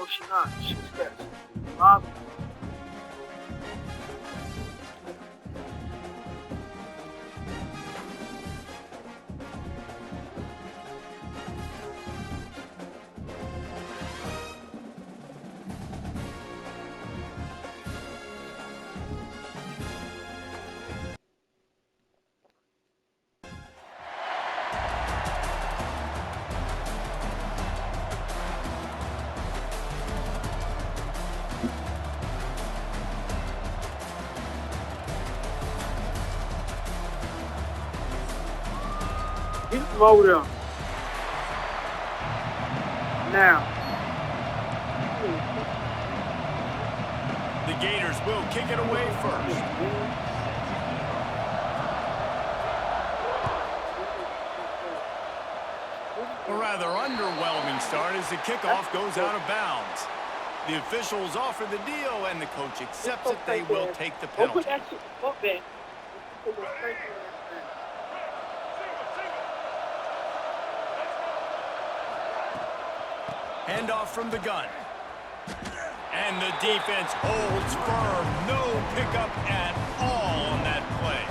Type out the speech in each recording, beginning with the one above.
No, she not. She's scared. Rob. Get over there. Now. The Gators will kick it away first. A rather underwhelming start as the kickoff goes out of bounds. The officials offer the deal, and the coach accepts it. They will take the penalty. Handoff from the gun. And the defense holds firm. No pickup at all on that play.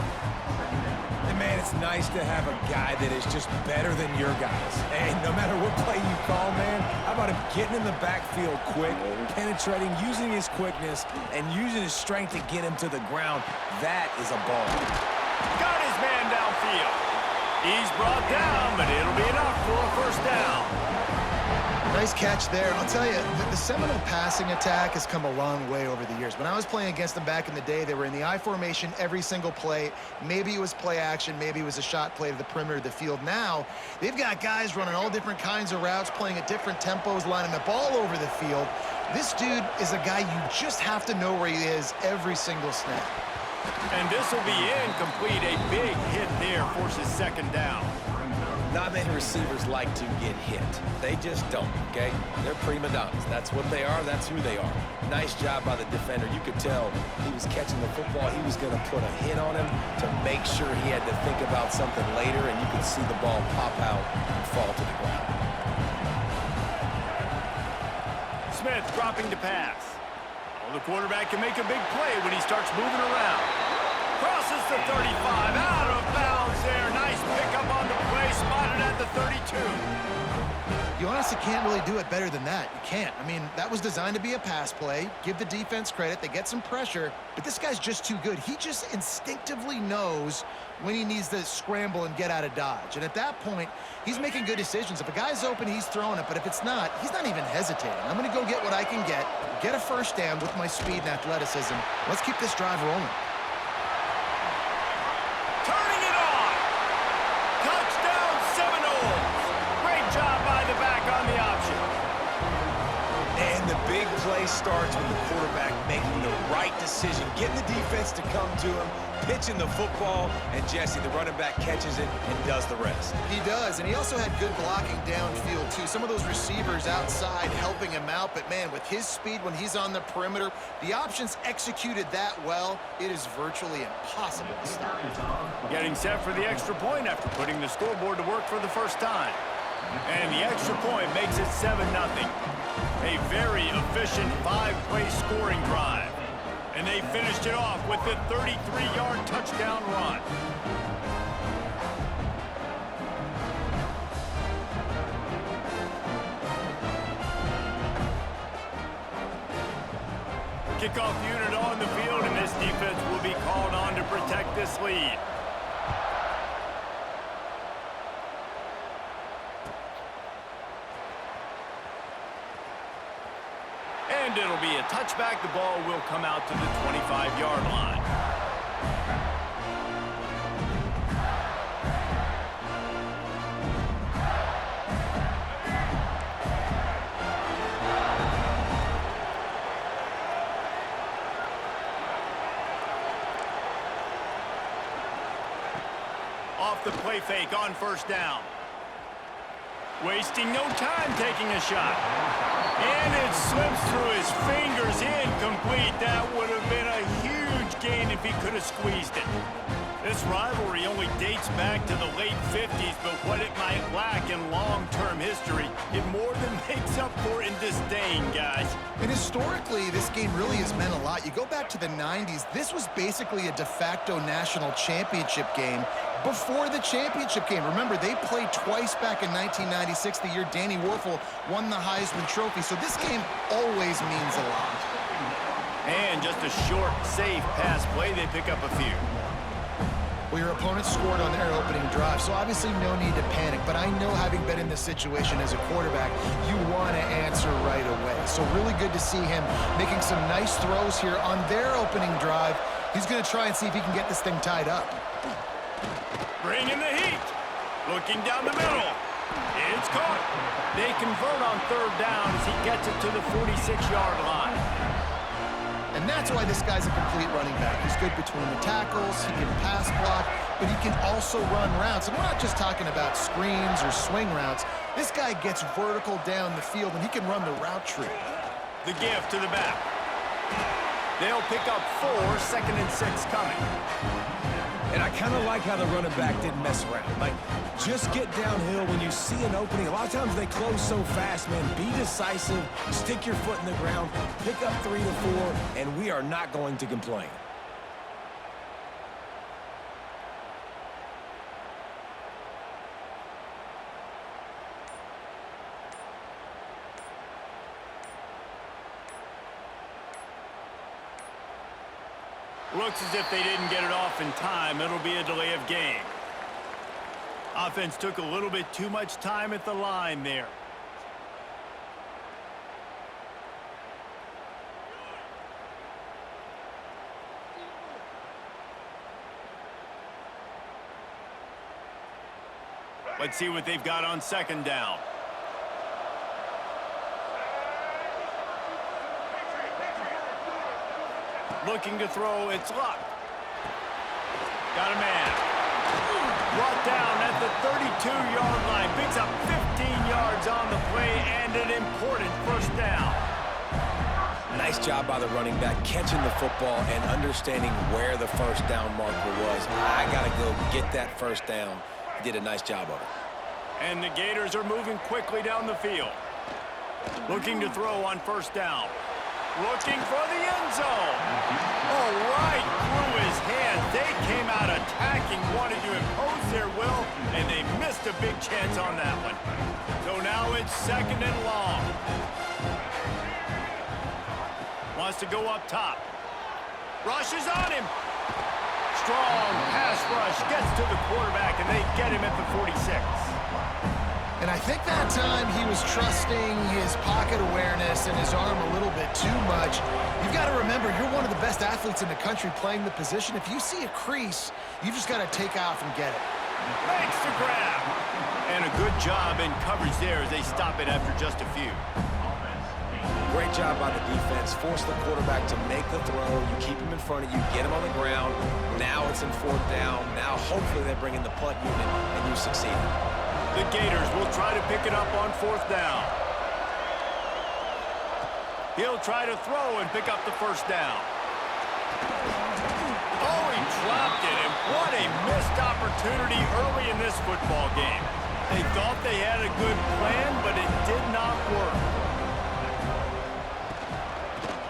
And man, it's nice to have a guy that is just better than your guys. And no matter what play you call, man, how about him getting in the backfield quick, penetrating, using his quickness, and using his strength to get him to the ground. That is a ball. Got his man downfield. He's brought down, but it'll be enough for a first down. Nice catch there. I'll tell you, the Seminole passing attack has come a long way over the years. When I was playing against them back in the day, they were in the I formation every single play. Maybe it was play action. Maybe it was a shot play to the perimeter of the field. Now, they've got guys running all different kinds of routes, playing at different tempos, lining up all over the field. This dude is a guy you just have to know where he is every single snap. And this will be incomplete. A big hit there forces second down. Not many receivers like to get hit. They just don't, okay? They're prima donnas. That's what they are. That's who they are. Nice job by the defender. You could tell he was catching the football. He was going to put a hit on him to make sure he had to think about something later, and you could see the ball pop out and fall to the ground. Smith dropping to pass. Oh, the quarterback can make a big play when he starts moving around. Crosses the 35, out of bounds there. Nice pickup on the play, spotted at the 32. You honestly can't really do it better than that. You can't. I mean, that was designed to be a pass play. Give the defense credit. They get some pressure, but this guy's just too good. He just instinctively knows when he needs to scramble and get out of dodge. And at that point, he's making good decisions. If a guy's open, he's throwing it, but if it's not, he's not even hesitating. I'm going to go get what I can get a first down with my speed and athleticism. Let's keep this drive rolling. Turning it on. Touchdown Seminoles. Great job by the back on the option. And the big play starts with the quarterback making the right decision, getting the defense to come to him, pitching the football, and Jesse, the running back, catches it and does the rest. He does, and he also had good blocking downfield, too. Some of those receivers outside helping him out, but, man, with his speed when he's on the perimeter, the options executed that well, it is virtually impossible to stop. Getting set for the extra point after putting the scoreboard to work for the first time. And the extra point makes it 7-0. A very efficient 5-play scoring drive. And they finished it off with the 33-yard touchdown run. Kickoff unit on the field, and this defense will be called on to protect this lead. And it'll be a touchback. The ball will come out to the 25-yard line. Off the play fake on first down. Wasting no time taking a shot. And it slips through his fingers, incomplete. That would have been a huge gain if he could have squeezed it. This rivalry only dates back to the late 50s, but what it might lack in long-term history, it more than makes up for in disdain, guys. And historically, this game really has meant a lot. You go back to the 90s, this was basically a de facto national championship game before the championship game. Remember, they played twice back in 1996, the year Danny Werfel won the Heisman Trophy. So this game always means a lot. And just a short, safe pass play, they pick up a few. Well, your opponent scored on their opening drive, so obviously no need to panic. But I know, having been in this situation as a quarterback, you want to answer right away. So really good to see him making some nice throws here on their opening drive. He's going to try and see if he can get this thing tied up. Bringing the heat. Looking down the middle. It's caught. They convert on third down as he gets it to the 46-yard line. And that's why this guy's a complete running back. He's good between the tackles, he can pass block, but he can also run routes. And we're not just talking about screens or swing routes. This guy gets vertical down the field, and he can run the route tree. The give to the back. They'll pick up 4, 2nd and 6 coming. And I kind of like how the running back didn't mess around. Like, just get downhill when you see an opening. A lot of times they close so fast, man. Be decisive, stick your foot in the ground, pick up 3 to 4, and we are not going to complain. Looks as if they didn't get it off in time. It'll be a delay of game. Offense took a little bit too much time at the line there. Let's see what they've got on 2nd down. Looking to throw, it's Luck. Got a man. Brought down at the 32-yard line. Picks up 15 yards on the play and an important first down. Nice job by the running back catching the football and understanding where the first down marker was. I got to go get that first down. He did a nice job of it. And the Gators are moving quickly down the field. Looking to throw on 1st down. Looking for the end zone. Oh, right through his hand. They came out attacking, wanted to impose their will, and they missed a big chance on that one. So now it's 2nd and long. Wants to go up top. Rushes on him. Strong pass rush. Gets to the quarterback, and they get him at the 46. And I think that time he was trusting his pocket awareness and his arm a little bit too much. You've got to remember, you're one of the best athletes in the country playing the position. If you see a crease, you've just got to take off and get it. Makes the grab. And a good job in coverage there as they stop it after just a few. Great job by the defense. Force the quarterback to make the throw. You keep him in front of you, get him on the ground. Now it's in 4th down. Now hopefully they bring in the punt unit and you succeed. The Gators will try to pick it up on 4th down. He'll try to throw and pick up the first down. Oh, he dropped it, and what a missed opportunity early in this football game. They thought they had a good plan, but it did not work.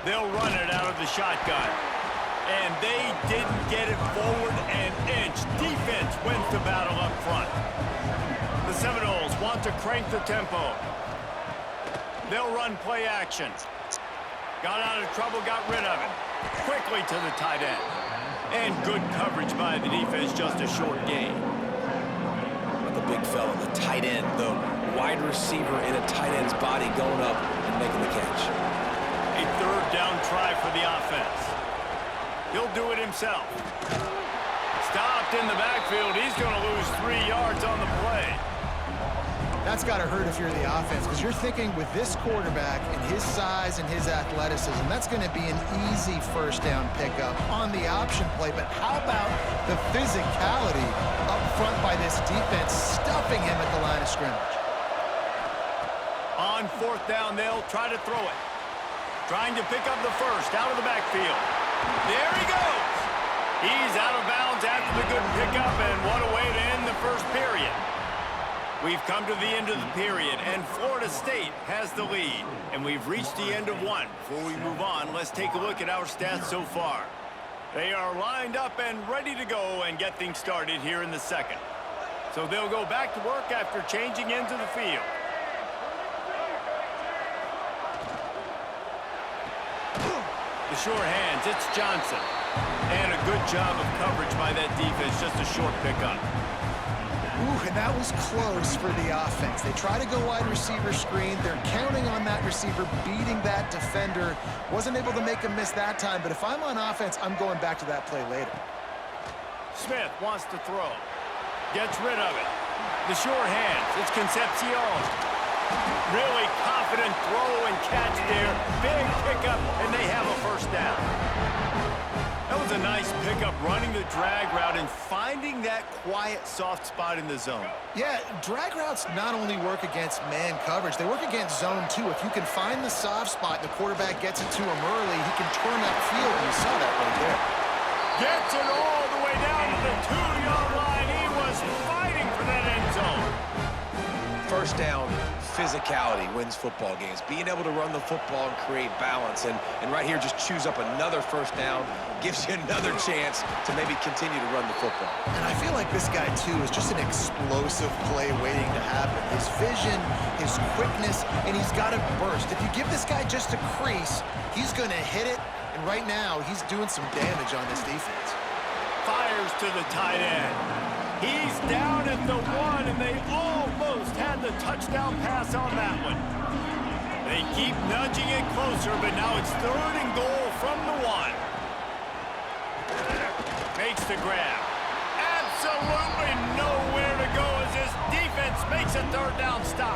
They'll run it out of the shotgun. And they didn't get it forward an inch. Defense wins the battle up front. The Seminoles want to crank the tempo. They'll run play action. Got out of trouble, got rid of it. Quickly to the tight end. And good coverage by the defense, just a short gain. The big fella, the tight end, the wide receiver in a tight end's body going up and making the catch. A 3rd down try for the offense. He'll do it himself. Stopped in the backfield. He's going to lose 3 yards on the play. That's got to hurt if you're the offense, because you're thinking with this quarterback and his size and his athleticism, that's going to be an easy first down pickup on the option play. But how about the physicality up front by this defense, stuffing him at the line of scrimmage? On 4th down, they'll try to throw it. Trying to pick up the first out of the backfield. There he goes. He's out of bounds after the good pickup, and what a way to end the first period. We've come to the end of the period, and Florida State has the lead. And we've reached the end of one. Before we move on, let's take a look at our stats so far. They are lined up and ready to go and get things started here in the second. So they'll go back to work after changing into the field. The short hands, it's Johnson. And a good job of coverage by that defense, just a short pickup. Ooh, and that was close for the offense. They try to go wide receiver screen. They're counting on that receiver beating that defender. Wasn't able to make a miss that time, but if I'm on offense, I'm going back to that play later. Smith wants to throw. Gets rid of it. The short hands, it's Concepcion. Really confident throw and catch there. Big pickup, and they have a first down. That was a nice pickup, running the drag route and finding that quiet, soft spot in the zone. Yeah, drag routes not only work against man coverage, they work against zone too. If you can find the soft spot and the quarterback gets it to him early, he can turn that field, and you saw that right there. Gets it all the way down to the 2-yard line. He was fighting for that end zone. First down, physicality wins football games. Being able to run the football and create balance. And right here, just choose up another first down, gives you another chance to maybe continue to run the football. And I feel like this guy, too, is just an explosive play waiting to happen. His vision, his quickness, and he's got a burst. If you give this guy just a crease, he's going to hit it. And right now, he's doing some damage on this defense. Fires to the tight end. He's down at the 1, and they almost had the touchdown pass on that one. They keep nudging it closer, but now it's 3rd and goal from the 1. Makes the grab. Absolutely nowhere to go as this defense makes a 3rd down stop.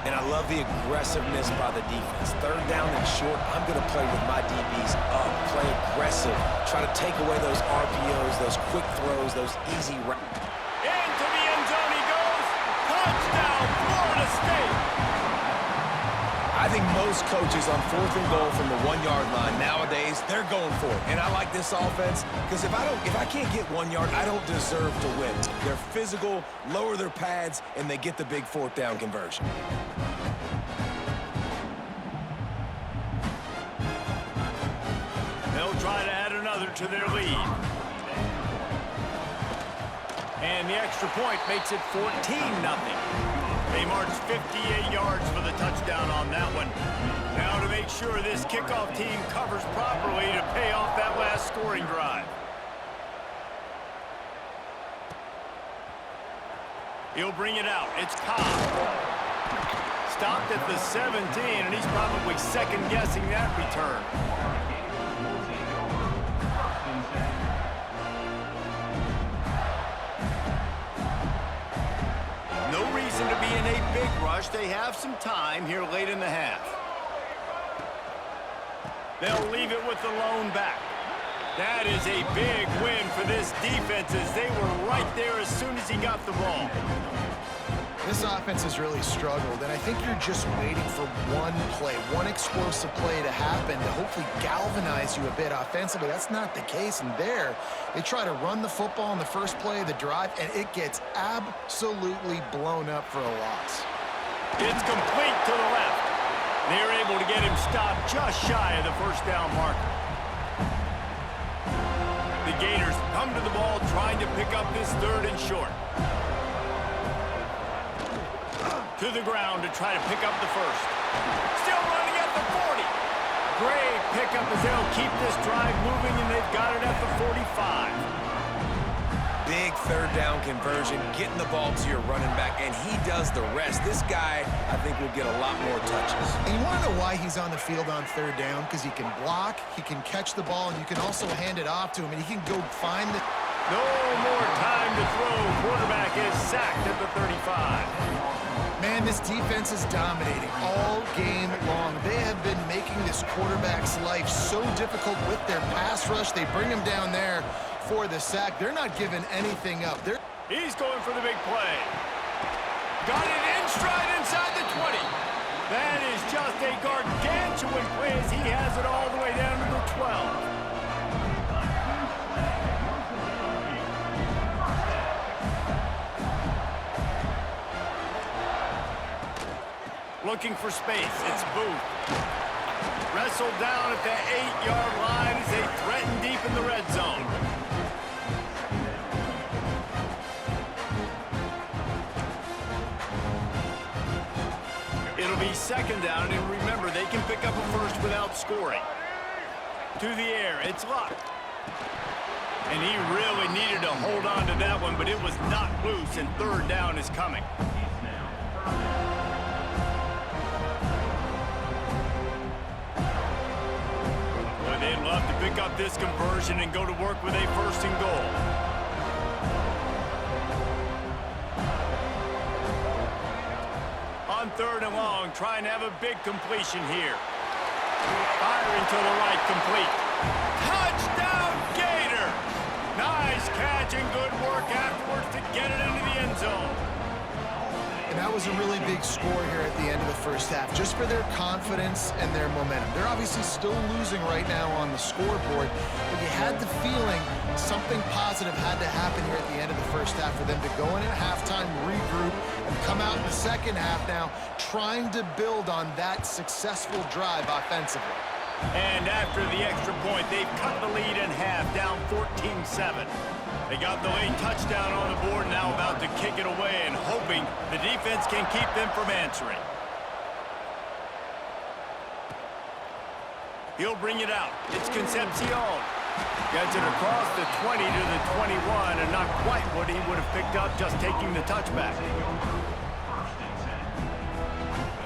And I love the aggressiveness by the defense. 3rd down and short, I'm going to play with my DBs up, play aggressive, try to take away those RPOs, those quick throws, those easy routes. Into the end zone he goes. Touchdown, Florida State. I think most coaches on 4th and goal from the 1-yard line nowadays, they're going for it. And I like this offense because if I can't get 1 yard, I don't deserve to win. They're physical, lower their pads, and they get the big 4th down conversion. They'll try to add another to their lead. And the extra point makes it 14-0. They march 58 yards for the touchdown on that one. Now to make sure this kickoff team covers properly to pay off that last scoring drive. He'll bring it out. It's Cobb. Stopped at the 17, and he's probably second-guessing that return. No reason to be in a big rush. They have some time here late in the half. They'll leave it with the lone back. That is a big win for this defense as they were right there as soon as he got the ball. This offense has really struggled, and I think you're just waiting for one play, one explosive play to happen to hopefully galvanize you a bit offensively. That's not the case, and there, they try to run the football in the first play of the drive, and it gets absolutely blown up for a loss. It's complete to the left. They're able to get him stopped just shy of the first down marker. The Gators come to the ball trying to pick up this 3rd and short. To the ground to try to pick up the first. Still running at the 40. Great pickup as they'll keep this drive moving, and they've got it at the 45. Big 3rd down conversion, getting the ball to your running back, and he does the rest. This guy, I think, will get a lot more touches. And you want to know why he's on the field on 3rd down? Because he can block, he can catch the ball, and you can also hand it off to him, and he can go find the... No more time to throw. Quarterback is sacked at the 35. Man, this defense is dominating all game long. They have been making this quarterback's life so difficult with their pass rush. They bring him down there for the sack. They're not giving anything up. He's going for the big play. Got it in stride inside the 20. That is just a gargantuan play as he has it all the way down to the 12. Looking for space. It's Booth. Wrestled down at the 8-yard line as they threaten deep in the red zone. It'll be second down, and remember, they can pick up a first without scoring. To the air, it's Luck. And he really needed to hold on to that one, but it was not loose, and third down is coming. Boy, they'd love to pick up this conversion and go to work with a first and goal. On third and long, trying to have a big completion here. Firing to the right, complete. Touchdown, Gators! Nice catch and good work afterwards to get it into the end zone. And that was a really big score here at the end of the first half, just for their confidence and their momentum. They're obviously still losing right now on the scoreboard, but you had the feeling something positive had to happen here at the end of the first half for them to go in at halftime, regroup, and come out in the second half now trying to build on that successful drive offensively. And after the extra point, they've cut the lead in half, down 14-7. They got the late touchdown on the board, now about to kick it away and hoping the defense can keep them from answering. He'll bring it out. It's Concepcion. Gets it across the 20 to the 21, and not quite what he would have picked up just taking the touchback.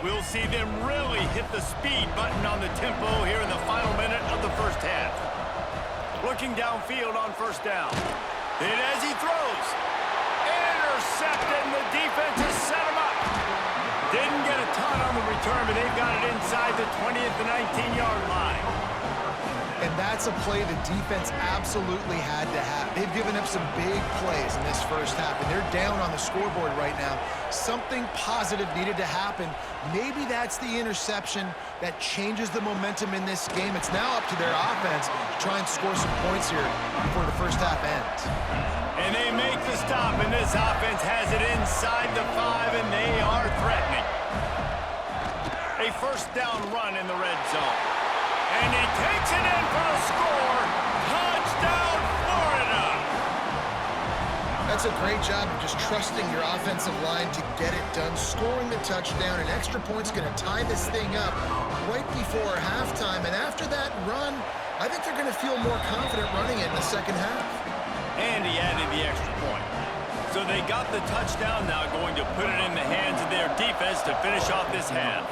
We'll see them really hit the speed button on the tempo here in the final minute of the first half. Looking downfield on first down. And as he throws, intercepted, and the defense has set him up. Didn't get a ton on the return, but they've got it inside the 20 at the 19-yard line. And that's a play the defense absolutely had to have. They've given up some big plays in this first half, and they're down on the scoreboard right now. Something positive needed to happen. Maybe that's the interception that changes the momentum in this game. It's now up to their offense to try and score some points here before the first half ends. And they make the stop, and this offense has it inside the 5, and they are threatening. A first down run in the red zone. And he takes it in for a score. Touchdown, Florida! That's a great job of just trusting your offensive line to get it done, scoring the touchdown. An extra point's going to tie this thing up right before halftime. And after that run, I think they're going to feel more confident running it in the second half. And he added the extra point. So they got the touchdown, now going to put it in the hands of their defense to finish off this half.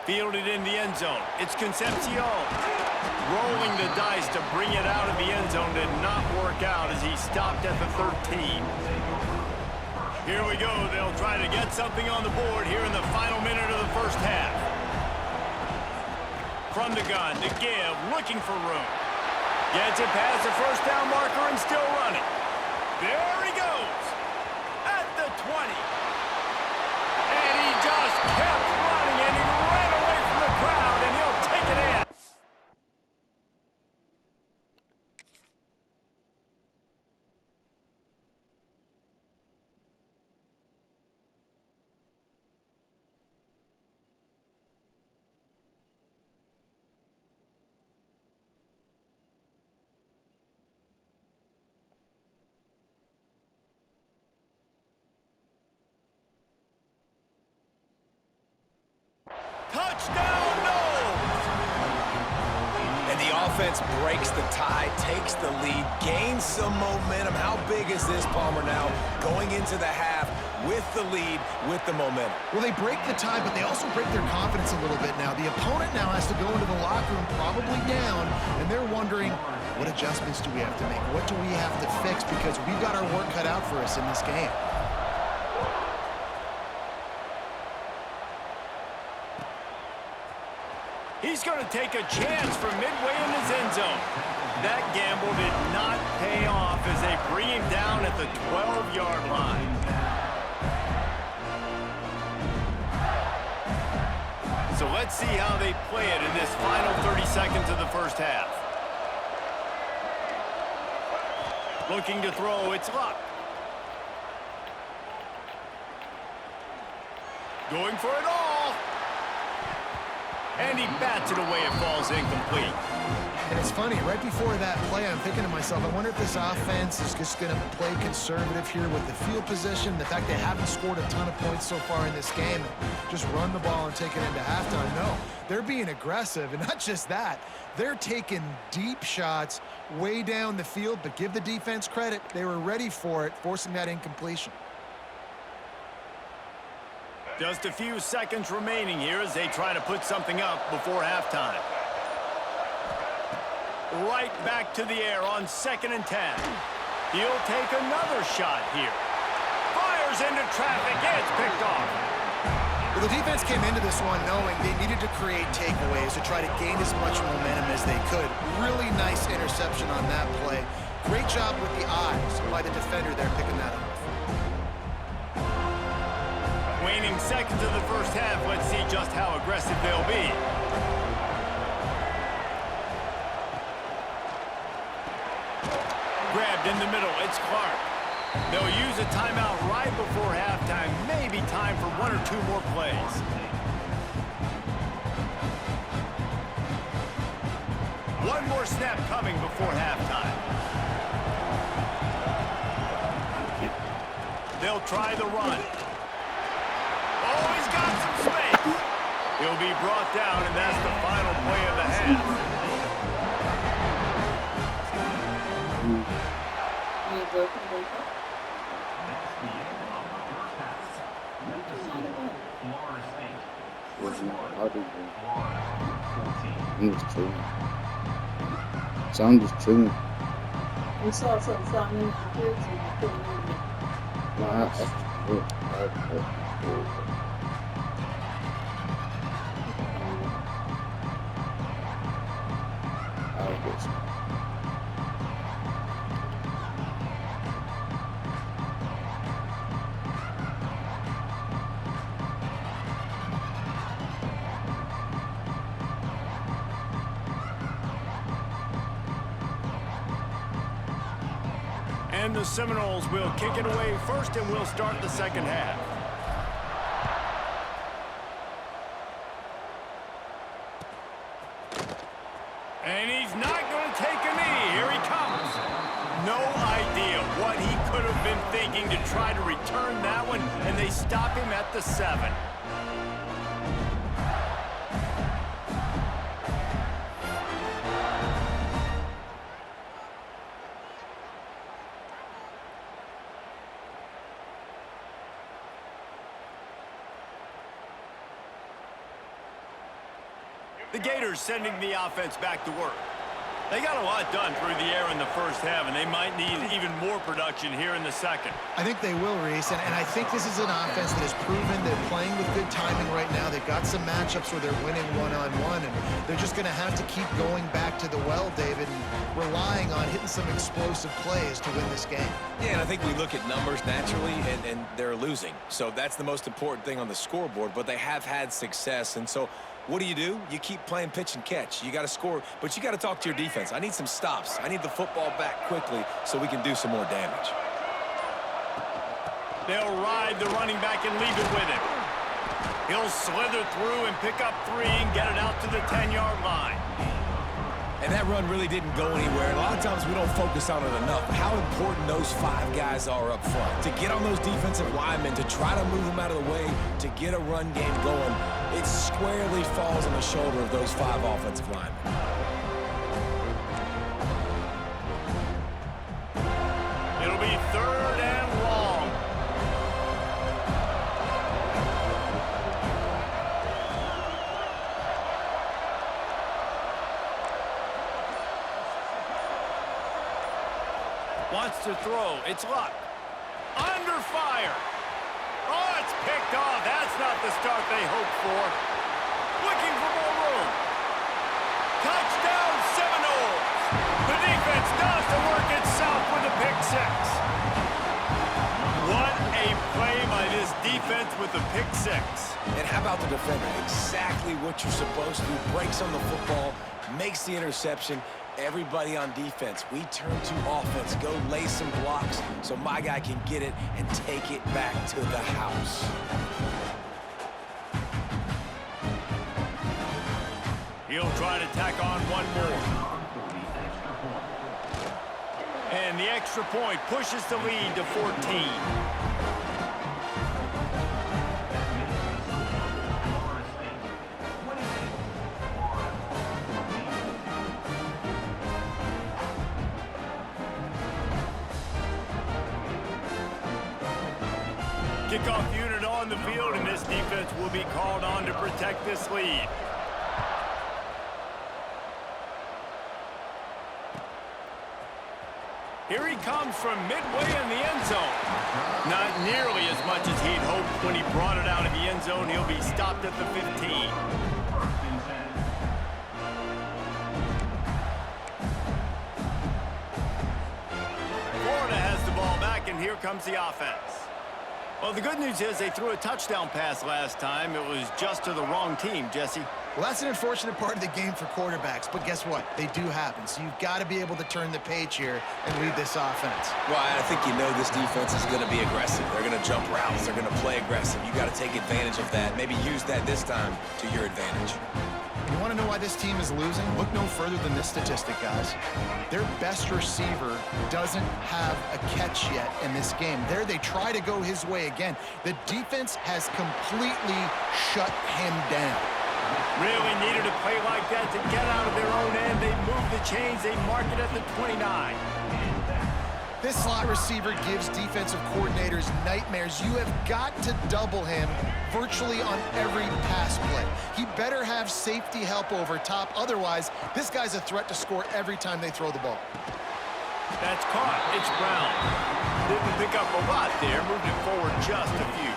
Fielded in the end zone. It's Concepcion. Rolling the dice to bring it out of the end zone did not work out as he stopped at the 13. Here we go. They'll try to get something on the board here in the final minute of the first half. From the gun to give, looking for room. Gets it past the first down marker and still running. There he goes. At the 20. And he just kept running, and he ran away from the crowd, and he'll take it in. Touchdown, Knowles! And the offense breaks the tie, takes the lead, gains some momentum. How big is this, Palmer, now going into the half with the lead, with the momentum? Well, they break the tie, but they also break their confidence a little bit now. The opponent now has to go into the locker room probably down, and they're wondering, what adjustments do we have to make? What do we have to fix? Because we've got our work cut out for us in this game. He's going to take a chance from midway in his end zone. That gamble did not pay off as they bring him down at the 12-yard line. So let's see how they play it in this final 30 seconds of the first half. Looking to throw, it's Luck. Going for it all. And he bats it away. It falls incomplete. And it's funny, right before that play, I'm thinking to myself, I wonder if this offense is just going to play conservative here with the field position, the fact they haven't scored a ton of points so far in this game, just run the ball and take it into halftime. No, they're being aggressive, and not just that, they're taking deep shots way down the field, but give the defense credit. They were ready for it, forcing that incompletion. Just a few seconds remaining here as they try to put something up before halftime. Right back to the air on 2nd and 10. He'll take another shot here. Fires into traffic. It's picked off. Well, the defense came into this one knowing they needed to create takeaways to try to gain as much momentum as they could. Really nice interception on that play. Great job with the eyes by the defender there picking that off. Waning seconds of the first half. Let's see just how aggressive they'll be. Grabbed in the middle, it's Clark. They'll use a timeout right before halftime. Maybe time for 1 or 2 more plays. One more snap coming before halftime. They'll try the run. Oh, he's got some space. He'll be brought down, and that's the final play of the half. I'm just chilling. So I'm just chilling. You saw something in the kids and you couldn't move it. Nah, that's just good. I'll get some. And the Seminoles will kick it away first, and we'll start the second half. And he's not going to take a knee. Here he comes. No idea what he could have been thinking to try to return that one, and they stop him at the 7. The Gators sending the offense back to work. They got a lot done through the air in the first half, and they might need even more production here in the second. I think they will, Reese, and I think this is an offense that has proven they're playing with good timing right now. They've got some matchups where they're winning one-on-one, and they're just going to have to keep going back to the well, David, and relying on hitting some explosive plays to win this game. Yeah, and I think we look at numbers naturally, and they're losing. So that's the most important thing on the scoreboard, but they have had success, and so what do? You keep playing pitch and catch. You got to score, but you got to talk to your defense. I need some stops. I need the football back quickly so we can do some more damage. They'll ride the running back and leave it with him. He'll slither through and pick up 3 and get it out to the 10-yard line. And that run really didn't go anywhere. And a lot of times we don't focus on it enough. How important those 5 guys are up front. To get on those defensive linemen, to try to move them out of the way, to get a run game going, it squarely falls on the shoulder of those 5 offensive linemen. It'll be 3rd and long. Wants to throw. It's Luck. Under fire. Oh, it's picked off. That's not the start they hoped for. Looking for more room. Touchdown, Seminoles. The defense does the work itself with a pick 6. What a play by this defense with a pick 6. And how about the defender? Exactly what you're supposed to do. Breaks on the football, makes the interception. Everybody on defense, we turn to offense. Go lay some blocks so my guy can get it and take it back to the house. He'll try to tack on one more. And the extra point pushes the lead to 14. Kickoff unit on the field, and this defense will be called on to protect this lead. Here he comes from midway in the end zone. Not nearly as much as he'd hoped when he brought it out of the end zone. He'll be stopped at the 15. Florida has the ball back, and here comes the offense. Well, the good news is they threw a touchdown pass last time. It was just to the wrong team, Jesse. Well, that's an unfortunate part of the game for quarterbacks, but guess what? They do happen, so you've got to be able to turn the page here and lead this offense. Well, I think you know this defense is going to be aggressive. They're going to jump routes. They're going to play aggressive. You got to take advantage of that. Maybe use that this time to your advantage. You want to know why this team is losing? Look no further than this statistic, guys. Their best receiver doesn't have a catch yet in this game. There they try to go his way again. The defense has completely shut him down. Really needed a play like that to get out of their own end. They move the chains. They mark it at the 29. This slot receiver gives defensive coordinators nightmares. You have got to double him virtually on every pass play. He better have safety help over top. Otherwise, this guy's a threat to score every time they throw the ball. That's caught. It's Brown. Didn't pick up a lot there. Moved it forward just a few.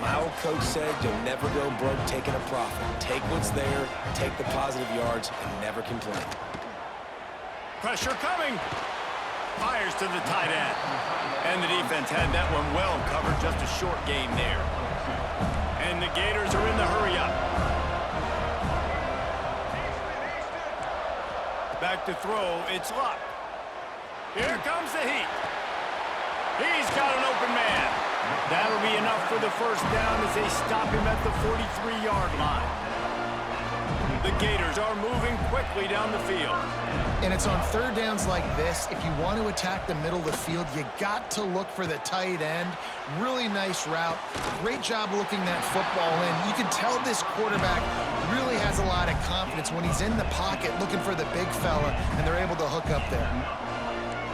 My old coach said you'll never go broke taking a profit. Take what's there, take the positive yards, and never complain. Pressure coming. Fires to the tight end. And the defense had that one well covered. Just a short game there. And the Gators are in the hurry-up. Back to throw. It's Luck. Here comes the heat. He's got an open man. That'll be enough for the first down as they stop him at the 43-yard line. The Gators are moving quickly down the field. And it's on third downs like this. If you want to attack the middle of the field, you got to look for the tight end. Really nice route. Great job looking that football in. You can tell this quarterback really has a lot of confidence when he's in the pocket looking for the big fella, and they're able to hook up there.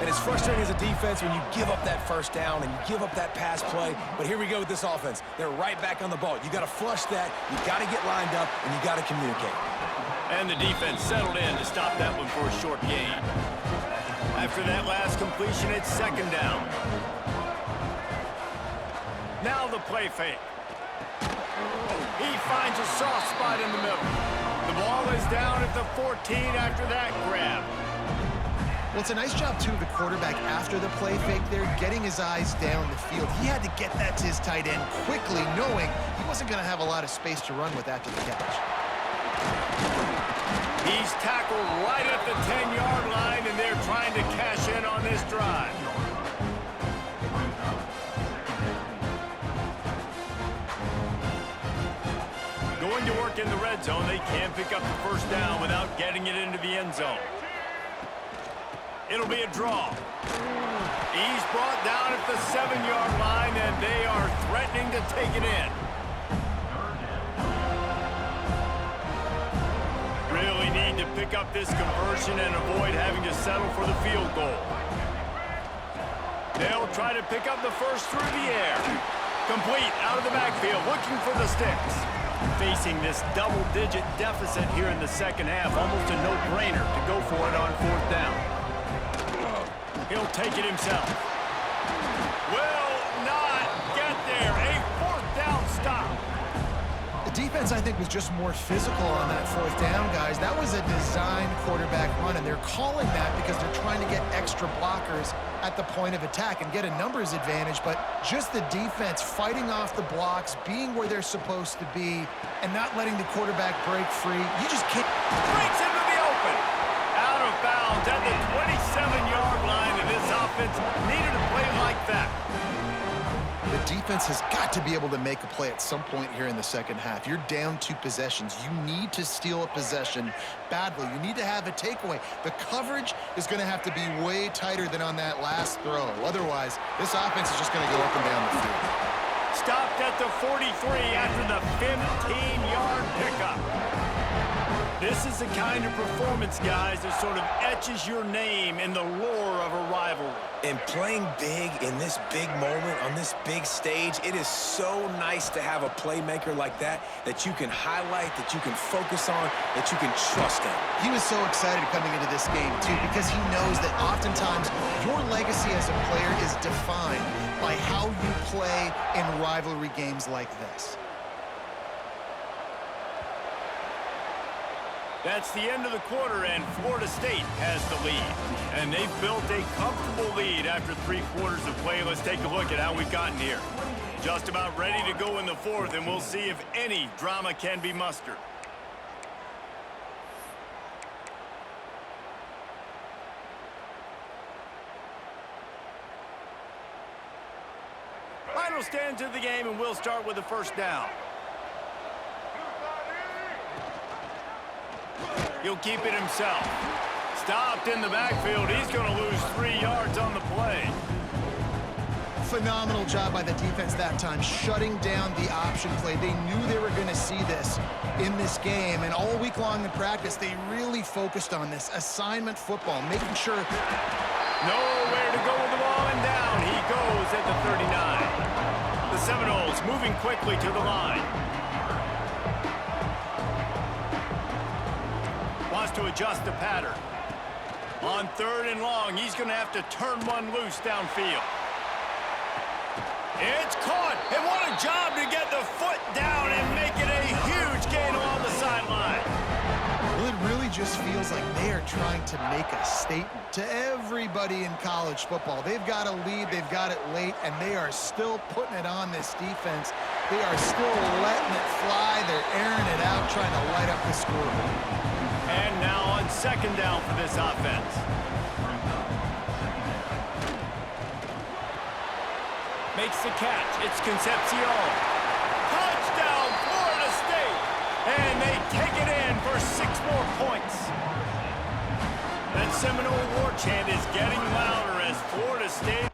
And it's frustrating as a defense when you give up that first down and you give up that pass play. But here we go with this offense. They're right back on the ball. You got to flush that. You got to get lined up, and you got to communicate. And the defense settled in to stop that one for a short gain. After that last completion, it's second down. Now the play fake. He finds a soft spot in the middle. The ball is down at the 14 after that grab. Well, it's a nice job, too, of the quarterback after the play fake there, getting his eyes down the field. He had to get that to his tight end quickly, knowing he wasn't going to have a lot of space to run with after the catch. He's tackled right at the 10-yard line, and they're trying to cash in on this drive. Going to work in the red zone, they can't pick up the first down without getting it into the end zone. It'll be a draw. He's brought down at the 7-yard line, and they are threatening to take it in. Really need to pick up this conversion and avoid having to settle for the field goal. They'll try to pick up the first through the air. Complete out of the backfield, looking for the sticks. Facing this double-digit deficit here in the second half, almost a no-brainer to go for it on fourth down. He'll take it himself. Will not get there. A fourth down stop. The defense, I think, was just more physical on that fourth down, guys. That was a design quarterback run, and they're calling that because they're trying to get extra blockers at the point of attack and get a numbers advantage, but just the defense fighting off the blocks, being where they're supposed to be, and not letting the quarterback break free. You just can't. Breaks into the open. Out of bounds at the 27-yard line, and this offense needed a play like that. The defense has got to be able to make a play at some point here in the second half. You're down 2 possessions. You need to steal a possession badly. You need to have a takeaway. The coverage is going to have to be way tighter than on that last throw. Otherwise, this offense is just going to go up and down the field. Stopped at the 43 after the 15-yard pickup. This is the kind of performance, guys, that sort of etches your name in the lore of a rivalry. And playing big in this big moment, on this big stage, it is so nice to have a playmaker like that you can highlight, that you can focus on, that you can trust in. He was so excited coming into this game, too, because he knows that oftentimes your legacy as a player is defined by how you play in rivalry games like this. That's the end of the quarter, and Florida State has the lead. And they've built a comfortable lead after 3 quarters of play. Let's take a look at how we've gotten here. Just about ready to go in the 4th, and we'll see if any drama can be mustered. Final stands of the game, and we'll start with the first down. He'll keep it himself. Stopped in the backfield. He's going to lose 3 yards on the play. Phenomenal job by the defense that time, shutting down the option play. They knew they were going to see this in this game, and all week long in practice, they really focused on this assignment football, making sure... Nowhere to go with the ball, and down he goes at the 39. The Seminoles moving quickly to the line. Wants to adjust the pattern. On 3rd and long, he's going to have to turn one loose downfield. It's caught, and what a job to get the foot down and make it a huge gain along the sideline. Well, it really just feels like they are trying to make a statement to everybody in college football. They've got a lead, they've got it late, and they are still putting it on this defense. They are still letting it fly. They're airing it out, trying to light up the scoreboard. And now on 2nd down for this offense. Makes the catch. It's Concepcion. Touchdown, Florida State. And they take it in for 6 more points. That Seminole war chant is getting louder as Florida State